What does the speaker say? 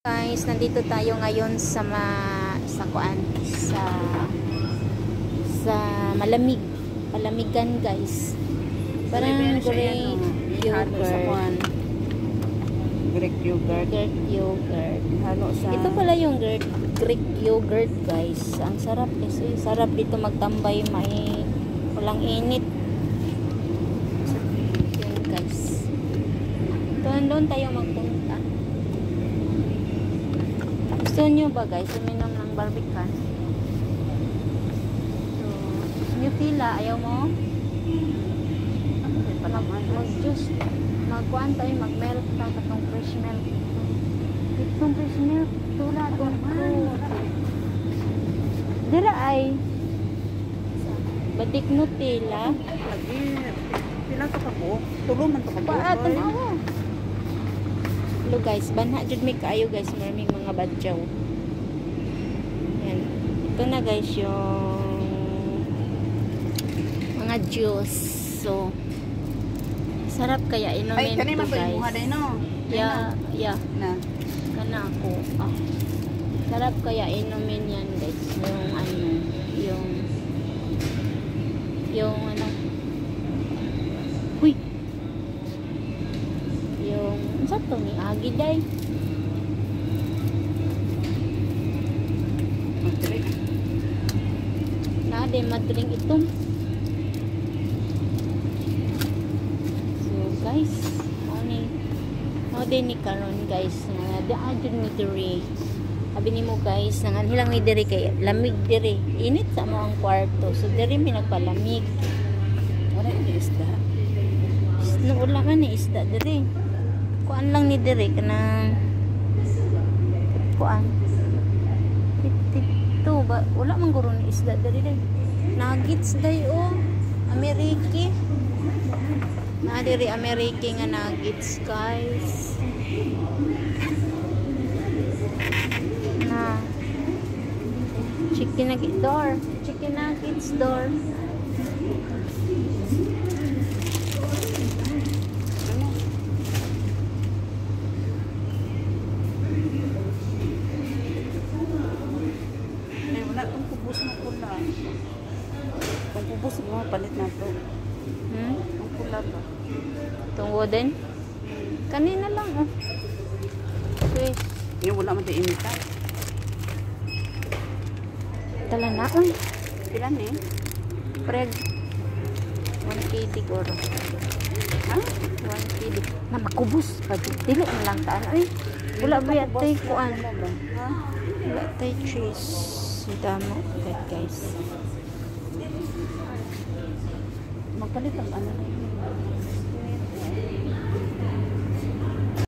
Guys, nandito tayo ngayon sa malamigan guys. Parang Greek yogurt. Ito pala yung Greek yogurt guys. Ang sarap kasi. Sarap dito magtambay, may walang init. Yun guys. Doon tayo magpunta. Gusto nyo ba guys, uminom ng barbican? So, Nutella, ayaw mo? Mag-juice. Magkuhan tayo, mag-milk tayo, katong fresh milk. Itong fresh milk, tula, dira ay badik Nutella. Pila to ka po? Tulo man to ka po. Paatan ako. Hello guys, banha jud mi kaayo guys, maraming mga badyaw. Yan. Ito na guys yung mga juice. So sarap kaya inumin to guys. Yeah. Na. Kana ako. Sarap kaya inumin yan guys. Yung ano. Huy. Sa to ni agi day. Nade madring itom. So guys, mo ni karon guys nga daadun ni diri. Sabi nimo guys, nangan hilang ni diri kay lamig diri. Init sa mo ang kwarto. So diri mi nagpalamig. Wala ni isda. Wala man ni isda diri. Kuan lang ni dire kanang kuan 52 ba wala man guro ni isda diri day nuggets day Ameriki na diri Ameriki nga nuggets guys na chicken nuggets door Kung pupus mo, palit na to. Ang pula to. Itong wooden? Kanina lang, Okay. Yung wala man tayo imita. Tala na, Pila ni? Preg. 1 kg goro. Ha? 1 kg. Na makubos. Dili na lang taan. Wala ba yatay kuan? Ha? Wala tay cheese. Damo. Okay, guys. Magpalit ang ano.